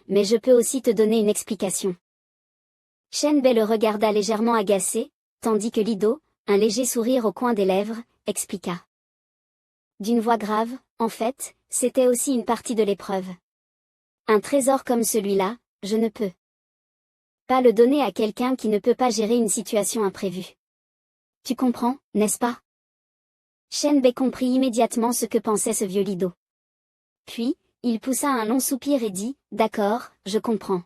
mais je peux aussi te donner une explication. Shenbei le regarda légèrement agacé, tandis que Lido, un léger sourire au coin des lèvres, expliqua. D'une voix grave, en fait, c'était aussi une partie de l'épreuve. Un trésor comme celui-là, je ne peux pas le donner à quelqu'un qui ne peut pas gérer une situation imprévue. Tu comprends, n'est-ce pas? Shenbei comprit immédiatement ce que pensait ce vieux Lido. Puis, il poussa un long soupir et dit, « D'accord, je comprends.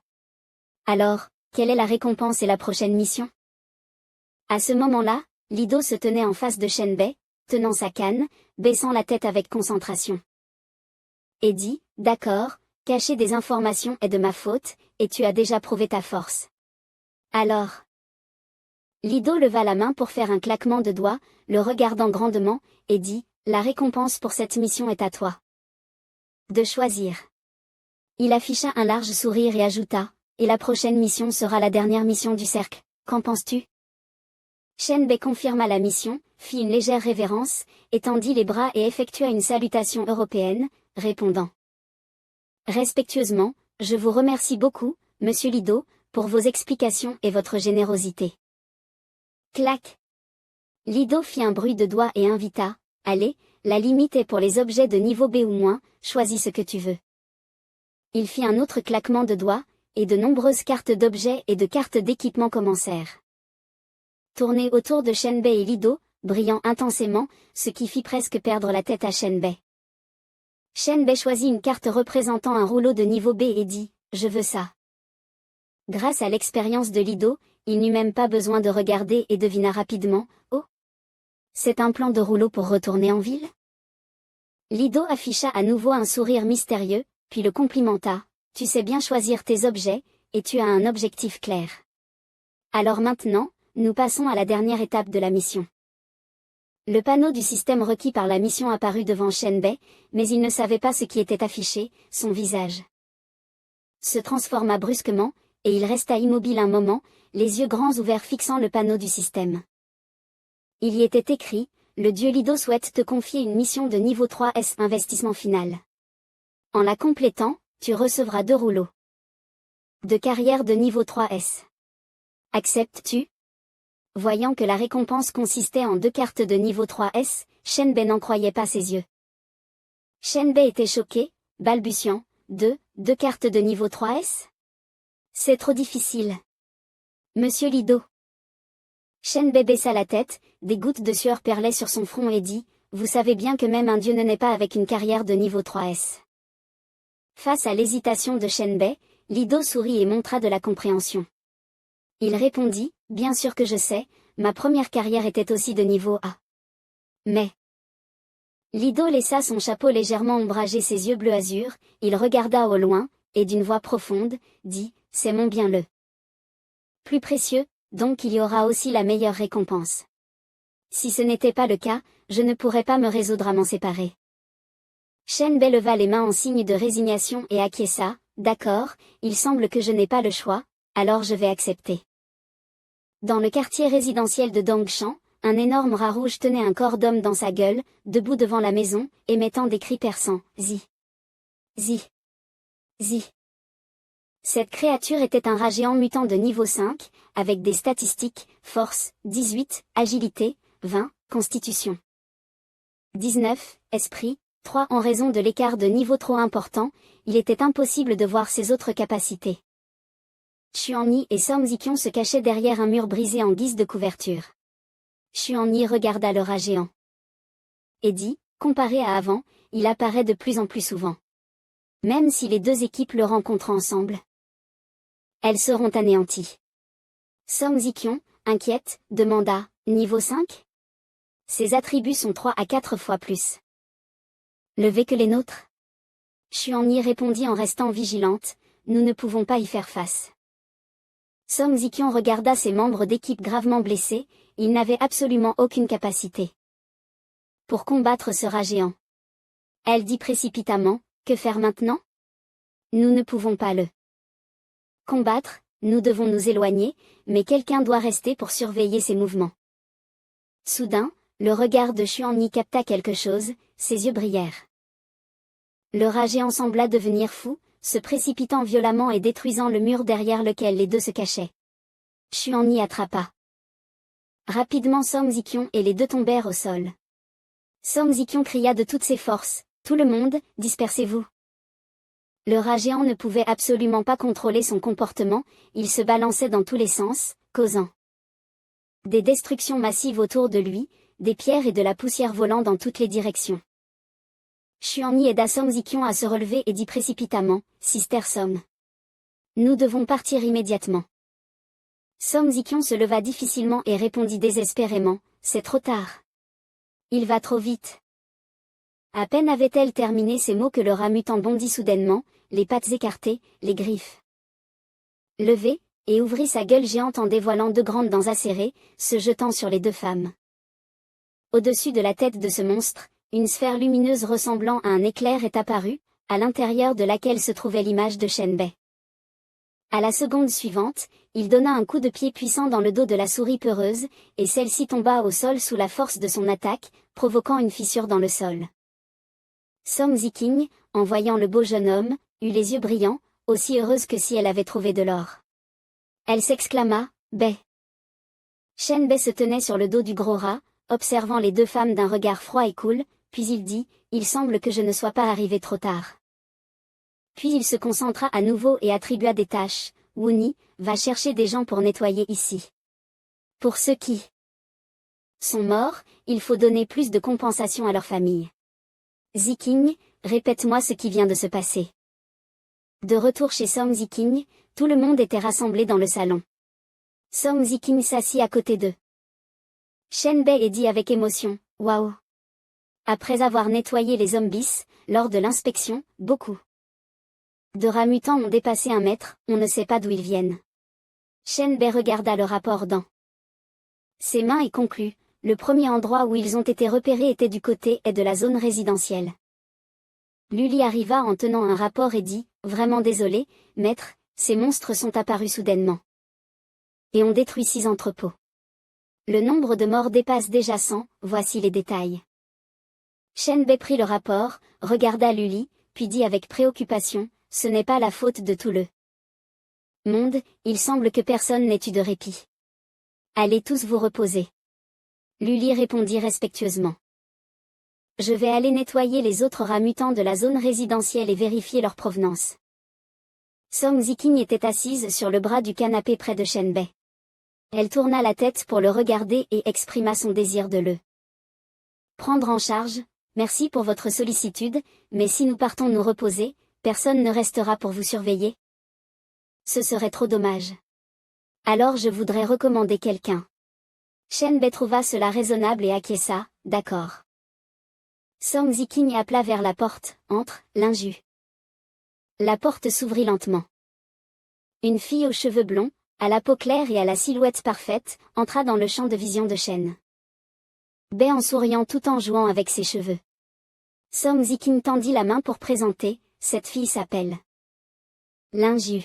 Alors, quelle est la récompense et la prochaine mission ?» À ce moment-là, Lido se tenait en face de Shenbei, tenant sa canne, baissant la tête avec concentration. Et dit, « D'accord, cacher des informations est de ma faute, et tu as déjà prouvé ta force. Alors ?» Lido leva la main pour faire un claquement de doigts, le regardant grandement, et dit, « La récompense pour cette mission est à toi. De choisir. » Il afficha un large sourire et ajouta, « Et la prochaine mission sera la dernière mission du cercle, qu'en penses-tu ?» Shenbei confirma la mission, fit une légère révérence, étendit les bras et effectua une salutation européenne, répondant. Respectueusement, je vous remercie beaucoup, monsieur Lido, pour vos explications et votre générosité. Clac. Lido fit un bruit de doigts et invita, allez, la limite est pour les objets de niveau B ou moins, choisis ce que tu veux. Il fit un autre claquement de doigts, et de nombreuses cartes d'objets et de cartes d'équipement commencèrent. Tourner autour de Shenbei et Lido, brillant intensément, ce qui fit presque perdre la tête à Shenbei. Shenbei choisit une carte représentant un rouleau de niveau B et dit, « Je veux ça. » Grâce à l'expérience de Lido, il n'eut même pas besoin de regarder et devina rapidement, « Oh, c'est un plan de rouleau pour retourner en ville ?» Lido afficha à nouveau un sourire mystérieux, puis le complimenta, « Tu sais bien choisir tes objets, et tu as un objectif clair. Alors maintenant, nous passons à la dernière étape de la mission. » Le panneau du système requis par la mission apparut devant Shenbei, mais il ne savait pas ce qui était affiché, son visage se transforma brusquement, et il resta immobile un moment, les yeux grands ouverts fixant le panneau du système. Il y était écrit, « Le dieu Lido souhaite te confier une mission de niveau 3S investissement final. En la complétant, tu recevras 2 rouleaux de carrière de niveau 3S. Acceptes-tu » Voyant que la récompense consistait en 2 cartes de niveau 3S, Shenbei n'en croyait pas ses yeux. Shenbei était choqué, balbutiant, « 2 cartes de niveau 3S ? C'est trop difficile. Monsieur Lido. » Shenbei baissa la tête, des gouttes de sueur perlaient sur son front et dit, « Vous savez bien que même un dieu ne naît pas avec une carrière de niveau 3S. » Face à l'hésitation de Shenbei, Lido sourit et montra de la compréhension. Il répondit, « Bien sûr que je sais, ma première carrière était aussi de niveau A. Mais... » Lido laissa son chapeau légèrement ombrager ses yeux bleu azur, il regarda au loin, et d'une voix profonde, dit, « C'est mon bien le plus précieux, donc il y aura aussi la meilleure récompense. Si ce n'était pas le cas, je ne pourrais pas me résoudre à m'en séparer. » Shenbei leva les mains en signe de résignation et acquiesça, « D'accord, il semble que je n'ai pas le choix, alors je vais accepter. » Dans le quartier résidentiel de Dongshan, un énorme rat rouge tenait un corps d'homme dans sa gueule, debout devant la maison, émettant des cris perçants, « Zi. Zi. Zi. » Cette créature était un rat géant mutant de niveau 5, avec des statistiques, force, 18, agilité, 20, constitution. 19, esprit, 3. En raison de l'écart de niveau trop important, il était impossible de voir ses autres capacités. Xuanyi et Song Ziqian se cachaient derrière un mur brisé en guise de couverture. Xuanyi regarda le rat géant. Et dit, comparé à avant, il apparaît de plus en plus souvent. Même si les 2 équipes le rencontrent ensemble, elles seront anéanties. Song Ziqian, inquiète, demanda, niveau 5 ? Ses attributs sont 3 à 4 fois plus levés que les nôtres. Xuanyi répondit en restant vigilante, nous ne pouvons pas y faire face. Song Ziqian regarda ses membres d'équipe gravement blessés, ils n'avaient absolument aucune capacité pour combattre ce rat géant. Elle dit précipitamment, que faire maintenant ? Nous ne pouvons pas le combattre, nous devons nous éloigner, mais quelqu'un doit rester pour surveiller ses mouvements. Soudain, le regard de Xuanyi capta quelque chose, ses yeux brillèrent. Le rat géant sembla devenir fou, se précipitant violemment et détruisant le mur derrière lequel les deux se cachaient. Xuan Yi attrapa rapidement Song Ziqion et les deux tombèrent au sol. Song Ziqion cria de toutes ses forces, « Tout le monde, dispersez-vous !» Le rat géant ne pouvait absolument pas contrôler son comportement, il se balançait dans tous les sens, causant des destructions massives autour de lui, des pierres et de la poussière volant dans toutes les directions. Xuan Yi aida Song Ziqion à se relever et dit précipitamment, « Sister Song, nous devons partir immédiatement. » Song Ziqion se leva difficilement et répondit désespérément, « C'est trop tard. Il va trop vite. » À peine avait-elle terminé ces mots que le rat mutant bondit soudainement, les pattes écartées, les griffes levées, et ouvrit sa gueule géante en dévoilant deux grandes dents acérées, se jetant sur les deux femmes. Au-dessus de la tête de ce monstre, une sphère lumineuse ressemblant à un éclair est apparue, à l'intérieur de laquelle se trouvait l'image de Shen Bei. À la seconde suivante, il donna un coup de pied puissant dans le dos de la souris peureuse, et celle-ci tomba au sol sous la force de son attaque, provoquant une fissure dans le sol. Song Ziqing, en voyant le beau jeune homme, eut les yeux brillants, aussi heureuse que si elle avait trouvé de l'or. Elle s'exclama, « Bei !» Shen Bei se tenait sur le dos du gros rat, observant les deux femmes d'un regard froid et cool, puis il dit, « Il semble que je ne sois pas arrivé trop tard. » Puis il se concentra à nouveau et attribua des tâches. « Wuni, va chercher des gens pour nettoyer ici. Pour ceux qui sont morts, il faut donner plus de compensation à leur famille. Ziqing, répète-moi ce qui vient de se passer. » De retour chez Song Ziqing, tout le monde était rassemblé dans le salon. Song Ziqing s'assit à côté d'eux. Shen Bei et dit avec émotion, « Waouh ! Après avoir nettoyé les zombies, lors de l'inspection, beaucoup de rats mutants ont dépassé 1 mètre, on ne sait pas d'où ils viennent. » Shen Bei regarda le rapport dans ses mains et conclut, le premier endroit où ils ont été repérés était du côté est de la zone résidentielle. Luli arriva en tenant un rapport et dit, « Vraiment désolé, maître, ces monstres sont apparus soudainement. Et ont détruit 6 entrepôts. Le nombre de morts dépasse déjà 100, voici les détails. » Shen Bei prit le rapport, regarda Luli, puis dit avec préoccupation, « Ce n'est pas la faute de tout le monde, il semble que personne n'ait eu de répit. Allez tous vous reposer. » Luli répondit respectueusement. « Je vais aller nettoyer les autres rats mutants de la zone résidentielle et vérifier leur provenance. » Song Ziqing était assise sur le bras du canapé près de Shen Bei. Elle tourna la tête pour le regarder et exprima son désir de le prendre en charge. « Merci pour votre sollicitude, mais si nous partons nous reposer, personne ne restera pour vous surveiller. Ce serait trop dommage. Alors je voudrais recommander quelqu'un. » Shen Bei trouva cela raisonnable et acquiesça, « D'accord. » Song Ziqing appela vers la porte, « Entre, Linju. » La porte s'ouvrit lentement. Une fille aux cheveux blonds, à la peau claire et à la silhouette parfaite, entra dans le champ de vision de Shen Bei en souriant tout en jouant avec ses cheveux. Song Ziqing tendit la main pour présenter, « Cette fille s'appelle Linju.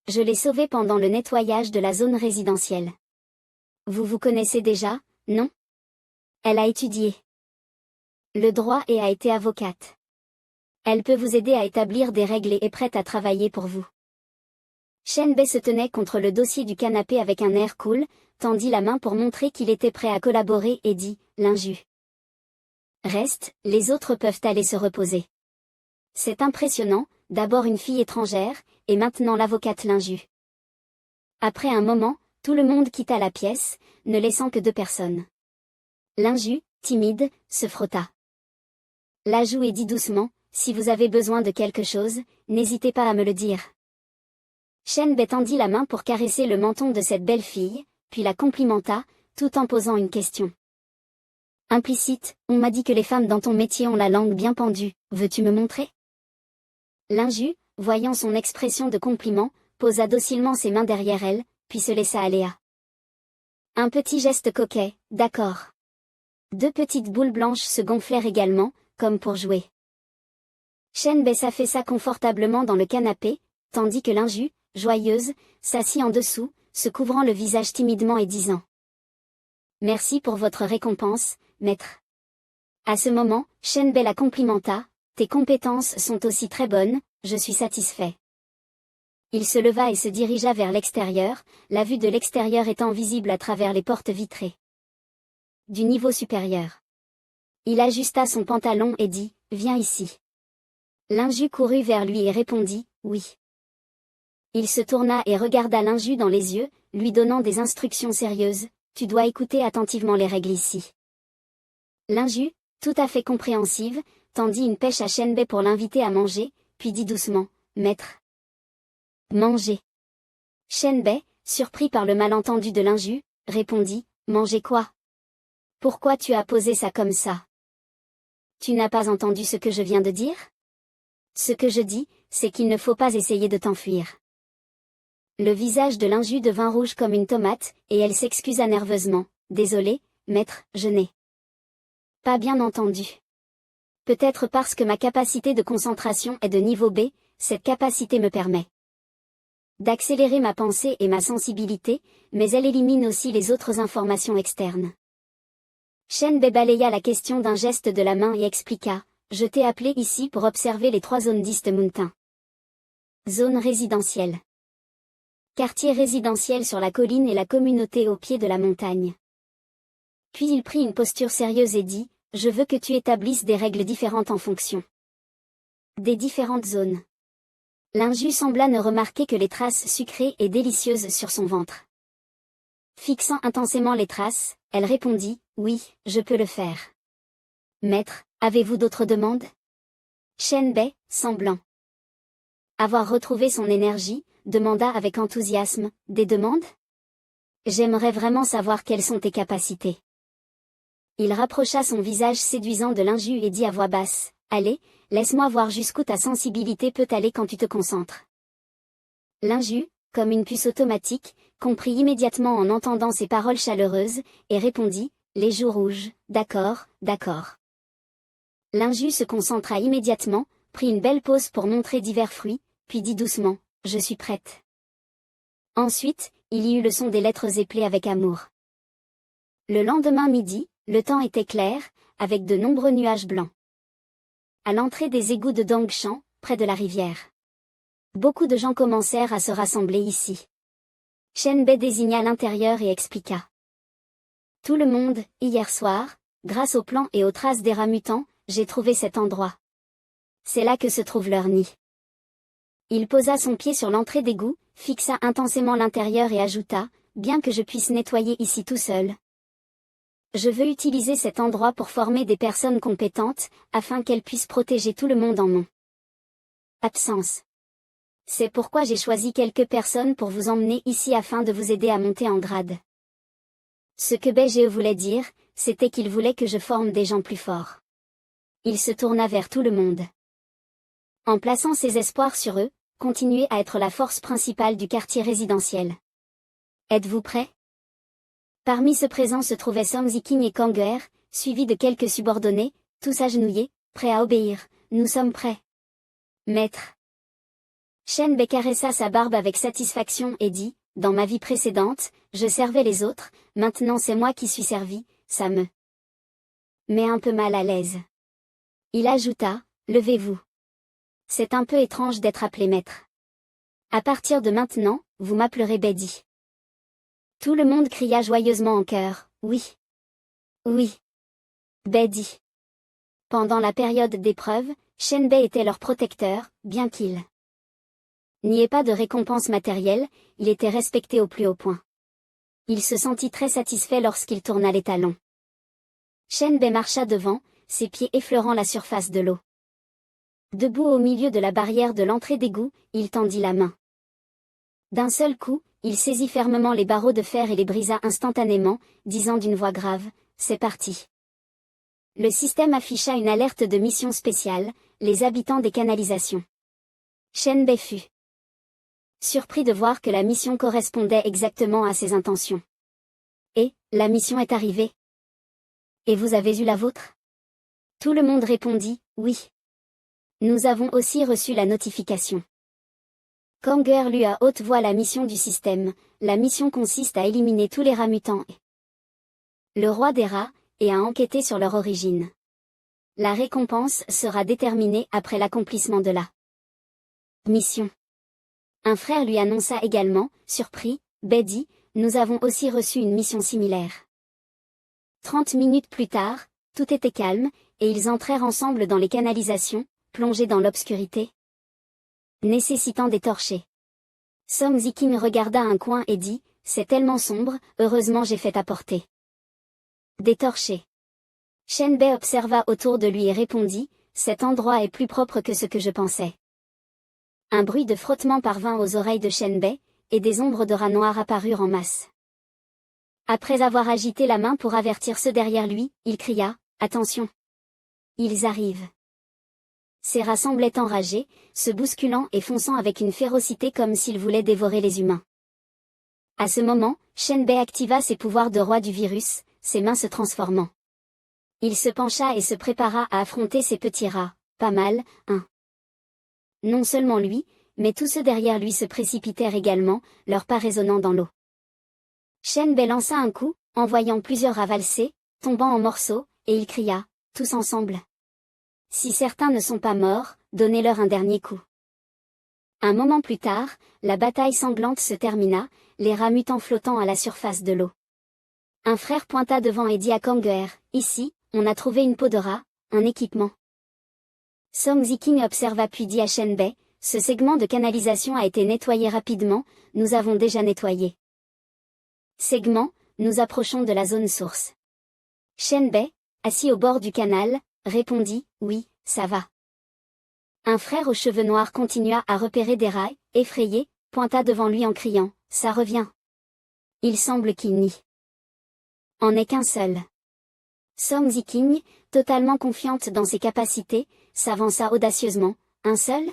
Je l'ai sauvée pendant le nettoyage de la zone résidentielle. Vous vous connaissez déjà, non? Elle a étudié le droit et a été avocate. Elle peut vous aider à établir des règles et est prête à travailler pour vous. » Shen Bei se tenait contre le dossier du canapé avec un air cool, tendit la main pour montrer qu'il était prêt à collaborer et dit, « Linju. Reste, les autres peuvent aller se reposer. C'est impressionnant, d'abord une fille étrangère, et maintenant l'avocate Linju. » Après un moment, tout le monde quitta la pièce, ne laissant que 2 personnes. Linju, timide, se frotta la joue et dit doucement, « Si vous avez besoin de quelque chose, n'hésitez pas à me le dire. » Shen Bei tendit la main pour caresser le menton de cette belle fille, puis la complimenta, tout en posant une question implicite, « On m'a dit que les femmes dans ton métier ont la langue bien pendue, veux-tu me montrer? » Linju, voyant son expression de compliment, posa docilement ses mains derrière elle, puis se laissa aller à un petit geste coquet, « D'accord. » 2 petites boules blanches se gonflèrent également, comme pour jouer. Shen Bei s'affaissa confortablement dans le canapé, tandis que Linju, joyeuse, s'assit en dessous, se couvrant le visage timidement et disant, « Merci pour votre récompense, maître. » À ce moment, Shen Bei la complimenta, « Tes compétences sont aussi très bonnes, je suis satisfait. Il se leva et se dirigea vers l'extérieur, la vue de l'extérieur étant visible à travers les portes vitrées. Du niveau supérieur. Il ajusta son pantalon et dit, « Viens ici. » Linju courut vers lui et répondit, « Oui. » Il se tourna et regarda Linju dans les yeux, lui donnant des instructions sérieuses, « Tu dois écouter attentivement les règles ici. » Linju, tout à fait compréhensive, tendit une pêche à Shenbei pour l'inviter à manger, puis dit doucement, « Maître. » Manger. Shenbei, surpris par le malentendu de Linju, répondit, « Manger quoi? Pourquoi tu as posé ça comme ça? Tu n'as pas entendu ce que je viens de dire? Ce que je dis, c'est qu'il ne faut pas essayer de t'enfuir. » Le visage de Linju devint rouge comme une tomate, et elle s'excusa nerveusement, « Désolé, maître, je n'ai pas bien entendu. Peut-être parce que ma capacité de concentration est de niveau B, cette capacité me permet d'accélérer ma pensée et ma sensibilité, mais elle élimine aussi les autres informations externes. » Shenbei balaya la question d'un geste de la main et expliqua, « Je t'ai appelé ici pour observer les 3 zones d'East Mountain. Zone résidentielle. Quartier résidentiel sur la colline et la communauté au pied de la montagne. » Puis il prit une posture sérieuse et dit, « Je veux que tu établisses des règles différentes en fonction des différentes zones. » Linju sembla ne remarquer que les traces sucrées et délicieuses sur son ventre. Fixant intensément les traces, elle répondit, « Oui, je peux le faire. » « Maître, avez-vous d'autres demandes? » Shenbei, semblant avoir retrouvé son énergie, demanda avec enthousiasme, « Des demandes? J'aimerais vraiment savoir quelles sont tes capacités. » Il rapprocha son visage séduisant de Linju et dit à voix basse, « Allez, laisse-moi voir jusqu'où ta sensibilité peut aller quand tu te concentres. » Linju, comme une puce automatique, comprit immédiatement en entendant ces paroles chaleureuses, et répondit, « Les joues rouges, d'accord, d'accord. » Linju se concentra immédiatement, prit une belle pause pour montrer divers fruits, puis dit doucement, « Je suis prête. » Ensuite, il y eut le son des lettres éplées avec amour. Le lendemain midi, le temps était clair, avec de nombreux nuages blancs. À l'entrée des égouts de Dongshan, près de la rivière. Beaucoup de gens commencèrent à se rassembler ici. Shenbei désigna l'intérieur et expliqua. « Tout le monde, hier soir, grâce aux plans et aux traces des rats mutants, j'ai trouvé cet endroit. C'est là que se trouve leur nid. » Il posa son pied sur l'entrée d'égout, fixa intensément l'intérieur et ajouta, « Bien que je puisse nettoyer ici tout seul. Je veux utiliser cet endroit pour former des personnes compétentes, afin qu'elles puissent protéger tout le monde en mon absence. C'est pourquoi j'ai choisi quelques personnes pour vous emmener ici afin de vous aider à monter en grade. » Ce que Beige voulait dire, c'était qu'il voulait que je forme des gens plus forts. Il se tourna vers tout le monde. En plaçant ses espoirs sur eux, continuez à être la force principale du quartier résidentiel. Êtes-vous prêts? Parmi ceux présents se trouvaient Song Ziking et Kang'er, suivis de quelques subordonnés, tous agenouillés, prêts à obéir. « Nous sommes prêts. Maître. » Shenbei caressa sa barbe avec satisfaction et dit, « Dans ma vie précédente, je servais les autres, maintenant c'est moi qui suis servi, ça me met un peu mal à l'aise. » Il ajouta, « Levez-vous. C'est un peu étrange d'être appelé maître. À partir de maintenant, vous m'appellerez Bedi. » Tout le monde cria joyeusement en chœur, « Oui. Oui. Bedi. » Pendant la période d'épreuve, Shenbei était leur protecteur, bien qu'il n'y ait pas de récompense matérielle, il était respecté au plus haut point. Il se sentit très satisfait lorsqu'il tourna les talons. Shenbei marcha devant, ses pieds effleurant la surface de l'eau. Debout au milieu de la barrière de l'entrée d'égout, il tendit la main. D'un seul coup, il saisit fermement les barreaux de fer et les brisa instantanément, disant d'une voix grave, « C'est parti. » Le système afficha une alerte de mission spéciale, les habitants des canalisations. Shenbei fut surpris de voir que la mission correspondait exactement à ses intentions. « Et, la mission est arrivée. Et vous avez eu la vôtre? » Tout le monde répondit, « Oui. Nous avons aussi reçu la notification. » Kang'er lut à haute voix la mission du système. La mission consiste à éliminer tous les rats mutants et le roi des rats, et à enquêter sur leur origine. La récompense sera déterminée après l'accomplissement de la Mission. Un frère lui annonça également, surpris, Bai dit, nous avons aussi reçu une mission similaire. 30 minutes plus tard, tout était calme, et ils entrèrent ensemble dans les canalisations, plongés dans l'obscurité, nécessitant des torchers. Song Ziking regarda un coin et dit, c'est tellement sombre, heureusement j'ai fait apporter des torchers. Shen Bai observa autour de lui et répondit, cet endroit est plus propre que ce que je pensais. Un bruit de frottement parvint aux oreilles de Shen Bai, et des ombres de rats noirs apparurent en masse. Après avoir agité la main pour avertir ceux derrière lui, il cria, attention. Ils arrivent. Ces rats semblaient enragés, se bousculant et fonçant avec une férocité comme s'ils voulaient dévorer les humains. À ce moment, Shen Bai activa ses pouvoirs de roi du virus, ses mains se transformant. Il se pencha et se prépara à affronter ces petits rats, pas mal, hein. Non seulement lui, mais tous ceux derrière lui se précipitèrent également, leurs pas résonnant dans l'eau. Shen Bai lança un coup, envoyant plusieurs rats valser, tombant en morceaux, et il cria, tous ensemble. Si certains ne sont pas morts, donnez-leur un dernier coup. Un moment plus tard, la bataille sanglante se termina, les rats mutants flottant à la surface de l'eau. Un frère pointa devant et dit à Kang'er, ici, on a trouvé une peau de rat, un équipement. Song Ziking observa puis dit à Shen Bai, ce segment de canalisation a été nettoyé rapidement, nous avons déjà nettoyé. Segment, nous approchons de la zone source. Shen Bai, assis au bord du canal, répondit, oui, ça va. Un frère aux cheveux noirs continua à repérer des rats, effrayé, pointa devant lui en criant, ça revient. Il semble qu'il n'y en ait qu'un seul. Song Ziking, totalement confiante dans ses capacités, s'avança audacieusement, un seul?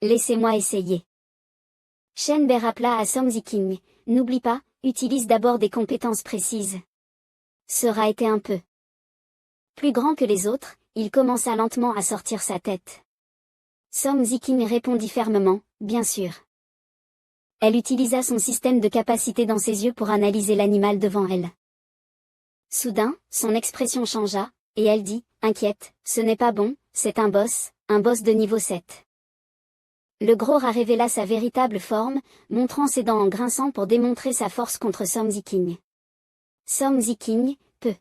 Laissez-moi essayer. Shen Bai rappela à Song Ziking, n'oublie pas, utilise d'abord des compétences précises. Ce rat était un peu plus grand que les autres, il commença lentement à sortir sa tête. Song Ziking répondit fermement, bien sûr. Elle utilisa son système de capacité dans ses yeux pour analyser l'animal devant elle. Soudain, son expression changea, et elle dit, inquiète, ce n'est pas bon, c'est un boss de niveau 7. Le gros rat révéla sa véritable forme, montrant ses dents en grinçant pour démontrer sa force contre Song Ziking. Song Ziking, peu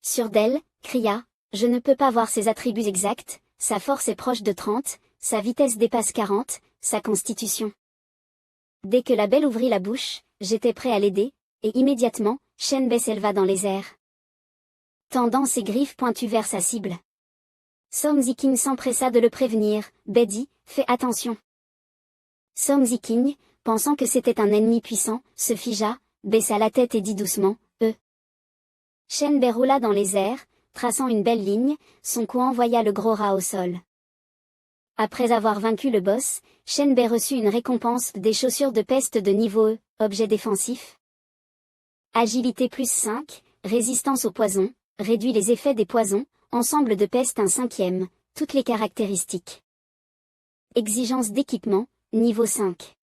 sûr d'elle, cria, je ne peux pas voir ses attributs exacts, sa force est proche de 30, sa vitesse dépasse 40, sa constitution. Dès que la belle ouvrit la bouche, j'étais prêt à l'aider, et immédiatement, Shen Bai s'éleva dans les airs, tendant ses griffes pointues vers sa cible. Song Ziking s'empressa de le prévenir, Bai dit, fais attention. Song Ziking, pensant que c'était un ennemi puissant, se figea, baissa la tête et dit doucement, Shen Bai roula dans les airs, traçant une belle ligne, son coup envoya le gros rat au sol. Après avoir vaincu le boss, Shen Bai reçut une récompense des chaussures de peste de niveau E, objet défensif. Agilité plus 5, résistance au poison, réduit les effets des poisons, ensemble de peste un 5e, toutes les caractéristiques. Exigence d'équipement, niveau 5.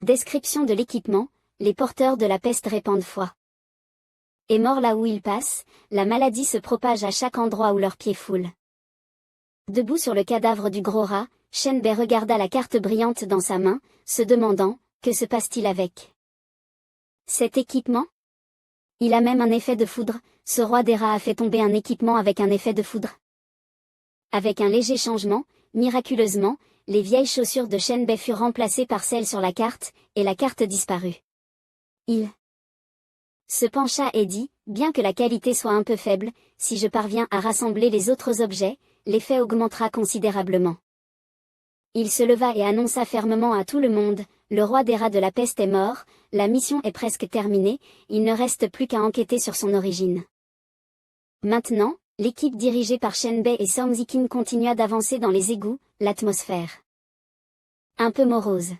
Description de l'équipement, les porteurs de la peste répandent foi. Et mort là où ils passent, la maladie se propage à chaque endroit où leurs pieds foulent. Debout sur le cadavre du gros rat, Shen Bai regarda la carte brillante dans sa main, se demandant, que se passe-t-il avec cet équipement? Il a même un effet de foudre, ce roi des rats a fait tomber un équipement avec un effet de foudre. Avec un léger changement, miraculeusement, les vieilles chaussures de Shen Bai furent remplacées par celles sur la carte, et la carte disparut. Il se pencha et dit, bien que la qualité soit un peu faible, si je parviens à rassembler les autres objets, l'effet augmentera considérablement. Il se leva et annonça fermement à tout le monde, le roi des rats de la peste est mort, la mission est presque terminée, il ne reste plus qu'à enquêter sur son origine. Maintenant, l'équipe dirigée par Shen Bai et Song Ziking continua d'avancer dans les égouts, l'atmosphère un peu morose.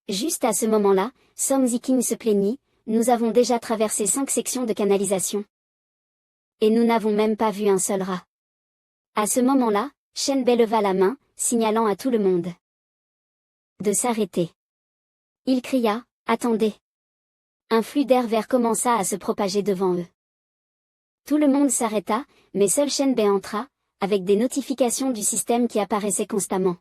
Juste à ce moment-là, Song Ziking se plaignit, nous avons déjà traversé 5 sections de canalisation. Et nous n'avons même pas vu un seul rat. À ce moment-là, Shen Bai leva la main, signalant à tout le monde de s'arrêter. Il cria, attendez. Un flux d'air vert commença à se propager devant eux. Tout le monde s'arrêta, mais seul Shen Bai entra, avec des notifications du système qui apparaissaient constamment.